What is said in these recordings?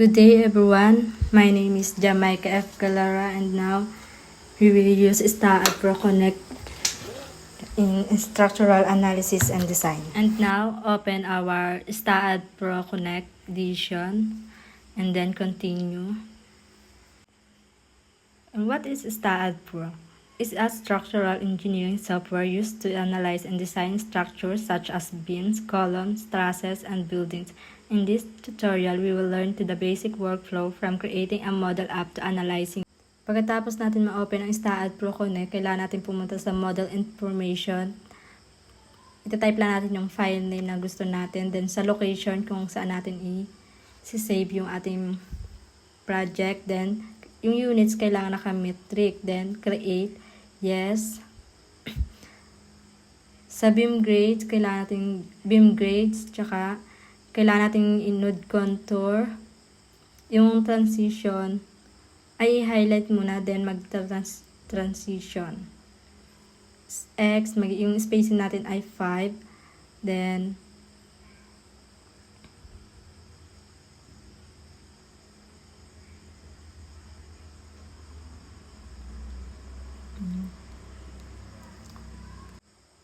Good day everyone, my name is Jamaica F. Galara and now we will use STAAD Pro Connect in structural analysis and design. And now open our STAAD Pro Connect edition and then continue. And what is STAAD Pro? It's a structural engineering software used to analyze and design structures such as beams, columns, trusses, and buildings. In this tutorial, we will learn the basic workflow from creating a model up to analyzing. Pagkatapos natin ma-open ang STAAD Pro Connect, kailangan natin pumunta sa model information. Ita-type lang natin yung file name na gusto natin, then sa location kung saan natin i-save yung ating project, then yung units kailangan naka-metric, then create, yes. Sa beam grades, kailangan natin beam grades, tsaka kailangan natin i-node contour. Yung transition ay i-highlight muna, then mag-transition. X, yung spacing natin ay 5, then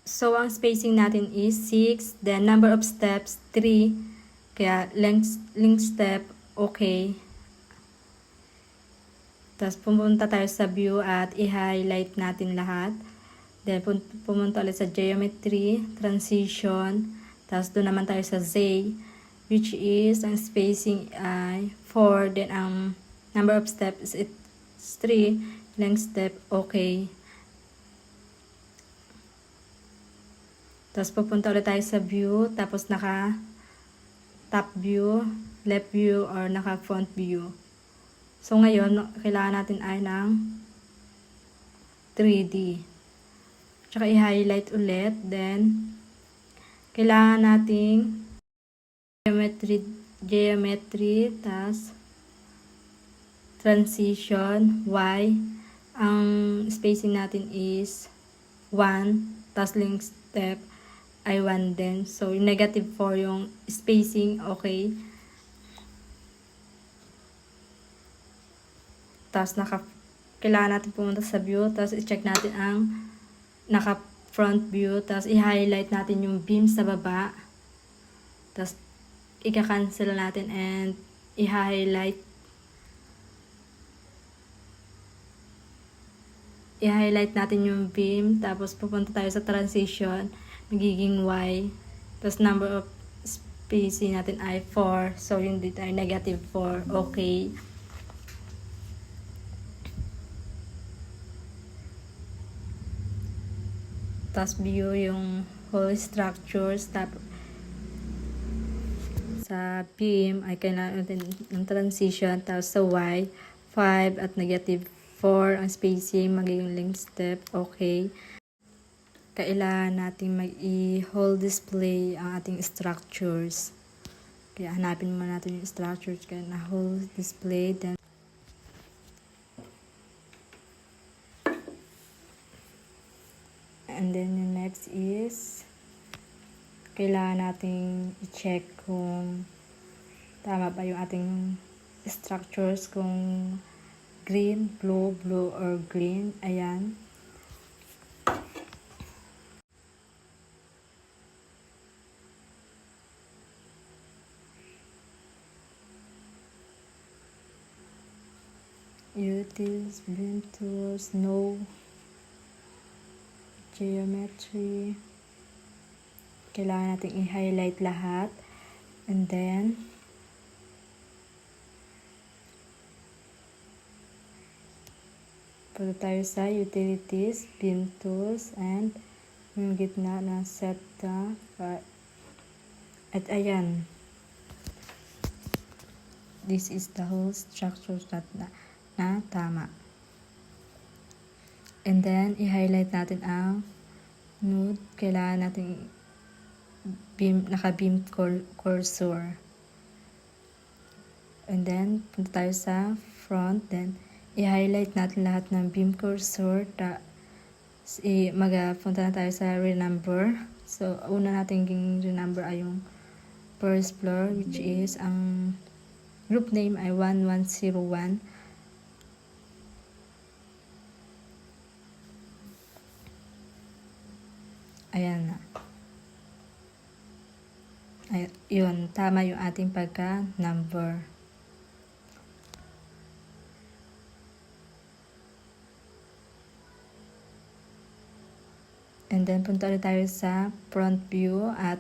so ang spacing natin is 6, then number of steps 3, kaya length step okay. Tapos pumunta tayo sa view at i-highlight natin lahat. Then pumunta ulit sa geometry, transition, tapos doon naman tayo sa Z, which is ang spacing ay 4, then ang number of steps is 3, length step okay. Tapos pupunta ulit tayo sa view, tapos naka top view, left view, or naka front view. So ngayon, kailangan natin ay ng 3D. Tsaka i-highlight ulit, then kailangan nating geometry, tas transition, Y. Ang spacing natin is 1, tas length step ay 1 din. So, yung negative 4 yung spacing, okay. Tapos, kailangan natin pumunta sa view. Tapos, i-check natin ang naka-front view. Tapos, i-highlight natin yung beam sa baba. Tapos, i-cancel natin and i-highlight. I-highlight natin yung beam. Tapos, pupunta tayo sa transition. Magiging Y. Tapos, number of spacing natin ay 4. So, yung dito ay negative 4. Okay. Tapos, view yung whole structures. Tapos, sa beam ay kailangan natin ng transition. Tapos, sa Y, 5 at negative 4 ang spacing. Magiging length step. Okay. Kailangan natin mag-i-whole display ang ating structures. Kaya hanapin muna natin yung structures. Kaya na whole display. Then, and then yung next is kailangan nating i-check kung tama ba yung ating structures, kung green, blue, or green. Ayan. Utils, beam tools, no geometry. Kailangan natin i-highlight lahat. And then, punta tayo sa utilities, beam tools, and yung gitna na set at ayan. This is the whole structure na tama. And then, i-highlight natin ang node. Kailangan natin naka-beam cursor. And then, punta tayo sa front. Then, i-highlight natin lahat ng beam cursor. Punta na tayo sa renumber. So, una natin renumber ay yung first floor, which is ang group name ay 1101. Ayan na. Ay, yun, tama yung ating pagka-number. And then, punta ulit tayo sa front view at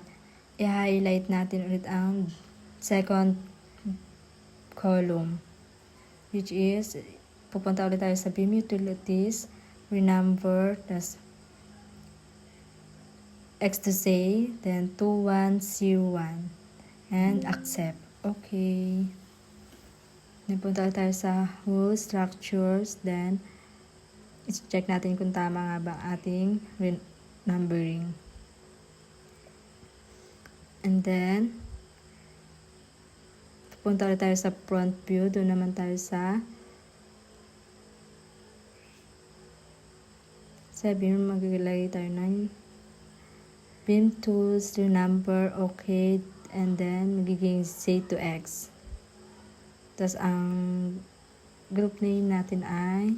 i-highlight natin ulit ang second column, which is, pupunta ulit tayo sa Beam Utilities, renumber, tas X to say, then 2101, and accept. Okay. Then, punta ulit tayo sa whole structures, then, i-check natin kung tama nga ba ating numbering. And then, punta ulit tayo sa front view. Doon naman tayo sa beam, maglalagay tayo ng beam tools, number, okay, and then magiging say to X. Tapos ang group name natin ay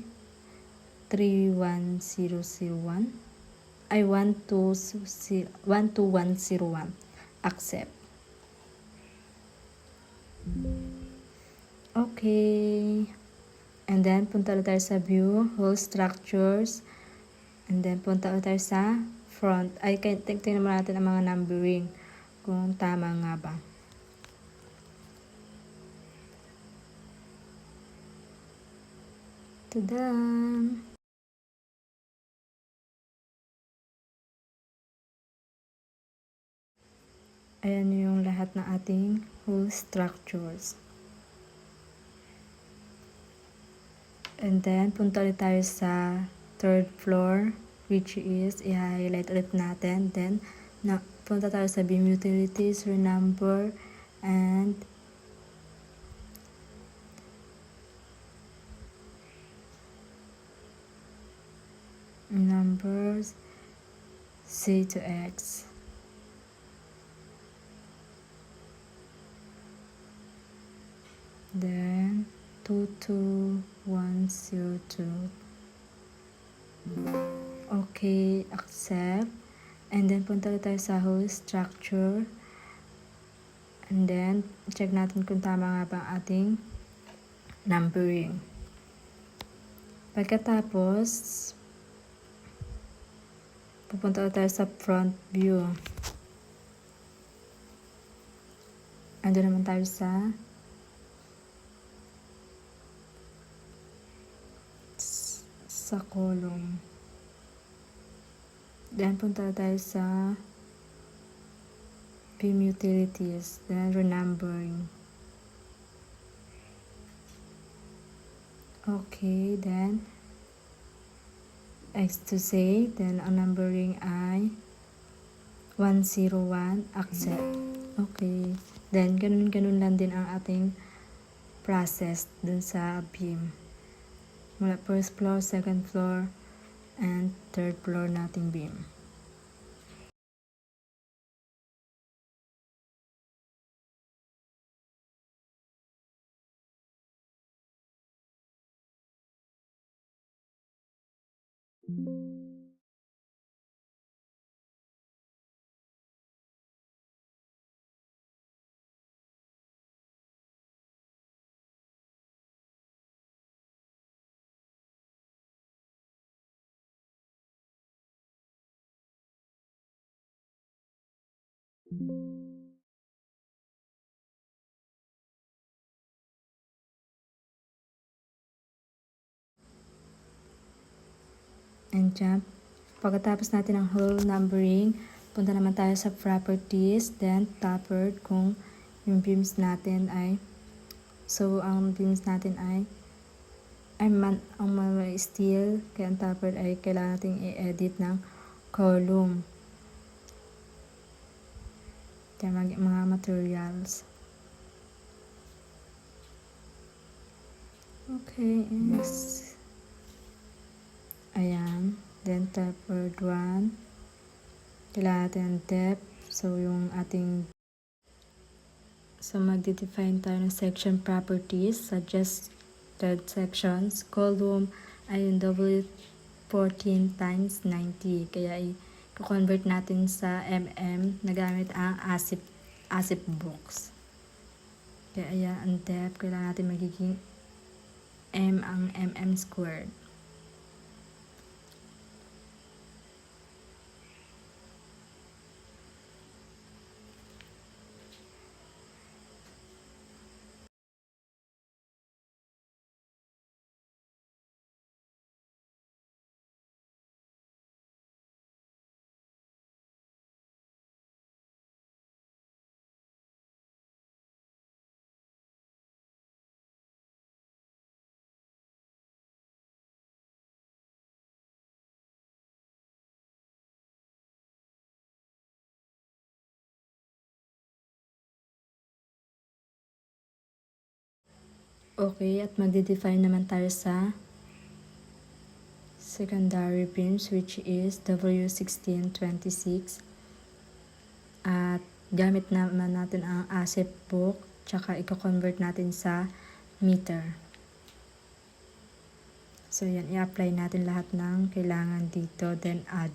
31001 ay 12101. Accept. Okay. And then punta ulit tayo sa view, whole structures. And then punta ulit tayo sa front. Ay, tingnan naman natin ang mga numbering kung tama nga ba. Tada! Ayan yung lahat ng ating whole structures. And then, punta ulit tayo sa third floor, which is, i-highlight ulit natin. Then, punta tayo sa Beam Utilities, renumber, and numbers, C to X. Then 22102. Okay, accept. And then punta tayo sa whole structure. And then check natin kung tama nga ba ang ating numbering. Pagkatapos, pupunta tayo sa front view. Ando naman tayo sa column. Then punta tayo sa Beam Utilities, then renumbering. Okay, then X to say, then ang numbering ay 101, accept. Okay, then ganun lang din ang ating process dun sa beam. Mula first floor, second floor, and third floor nating beam. And jump. Pagkatapos natin ang whole numbering, punta naman tayo sa properties, then tapered kung yung beams natin ay, so ang beams natin ay ang steel, kaya ang tapered ay kailangan natin i-edit ng column. Kaya mga materials. Okay, is ayan, then tapered 1. Kailangan natin ang depth, so yung ating So, magde-define tayo ng section properties, suggested sections, column ay yung W14 times 90. Kaya i-convert natin sa mm na gamit ang ASIP books. Kaya ayan, ang depth, kailangan natin magiging m ang mm squared. Okay, at magde-define naman tayo sa secondary beams which is W1626. At gamit naman natin ang ASIP book, tsaka i-convert natin sa meter. So yan, i-apply natin lahat ng kailangan dito, then add.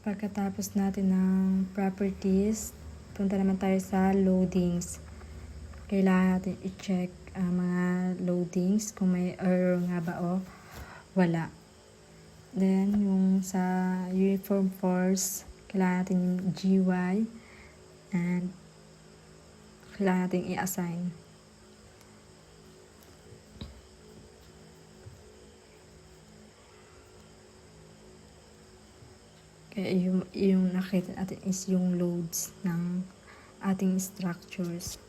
Pagkatapos natin ng properties, punta naman tayo sa loadings. Kailangan natin i-check ang mga loadings kung may error nga ba o wala. Then, yung sa uniform force, kailangan natin yung GY and kailangan natin i-assign. Kaya yung nakita natin is yung loads ng ating structures.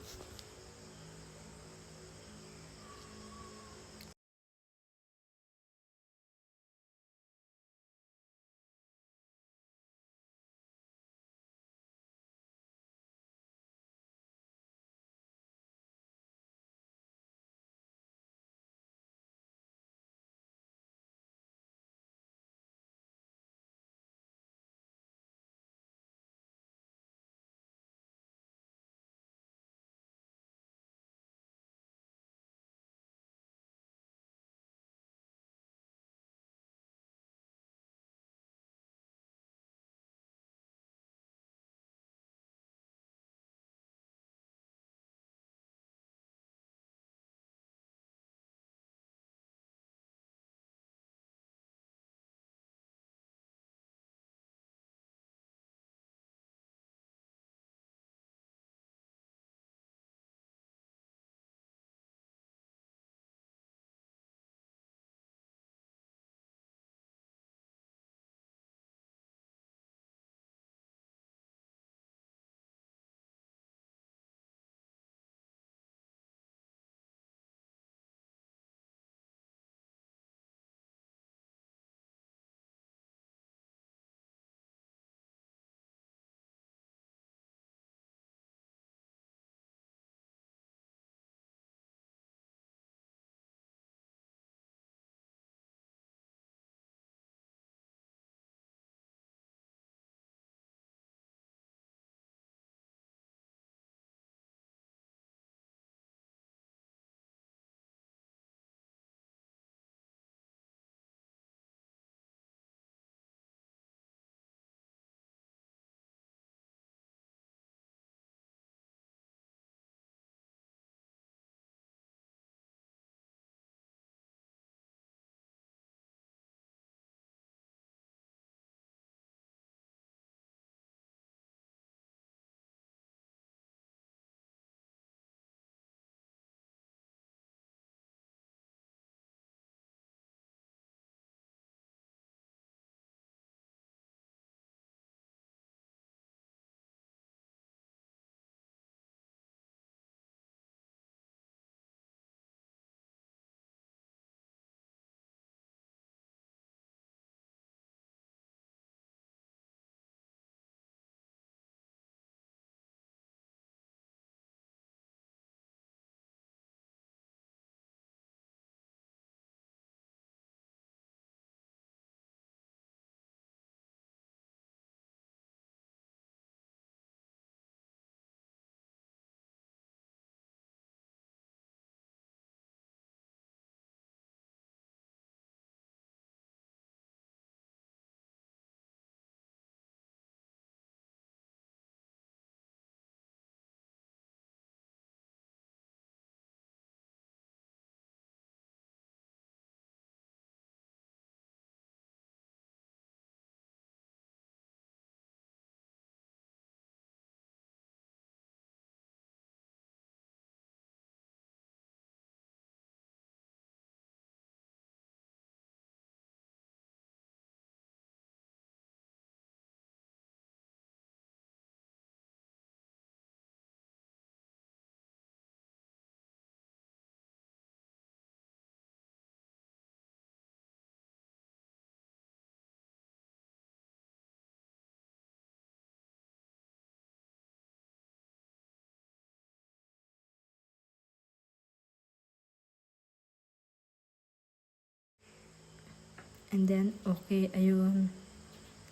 And then, okay, ayun.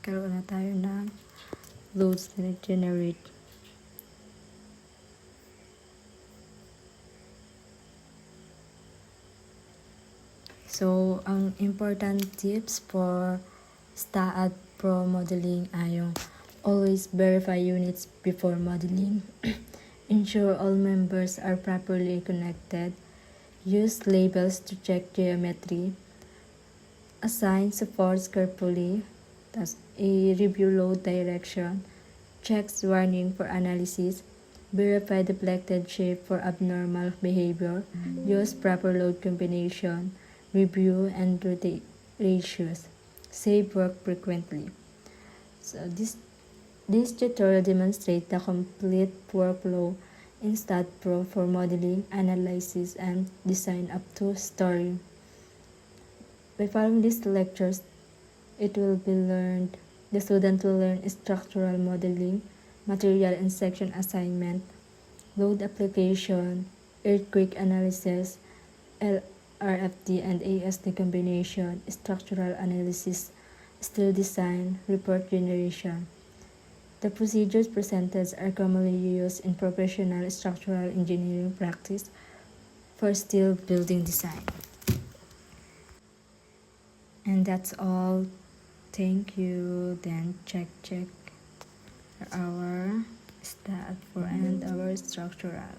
Karoon na tayo ng loads na generate. So, ang important tips for STAAD Pro modeling ay yung always verify units before modeling. Ensure all members are properly connected. Use labels to check geometry. Assign supports carefully. Tapos, i-review load direction. Checks warning for analysis. Verify deflected shape for abnormal behavior. Use proper load combination. Review and rotate ratios. Save work frequently. So this tutorial demonstrates the complete workflow in STAAD Pro for modeling, analysis, and design up to story. By following these lectures, the student will learn structural modeling, material and section assignment, load application, earthquake analysis, LRFD and ASD combination, structural analysis, steel design, report generation. The procedures presented are commonly used in professional structural engineering practice for steel building design. And that's all. Thank you. Then check our STAAD Pro and our structural.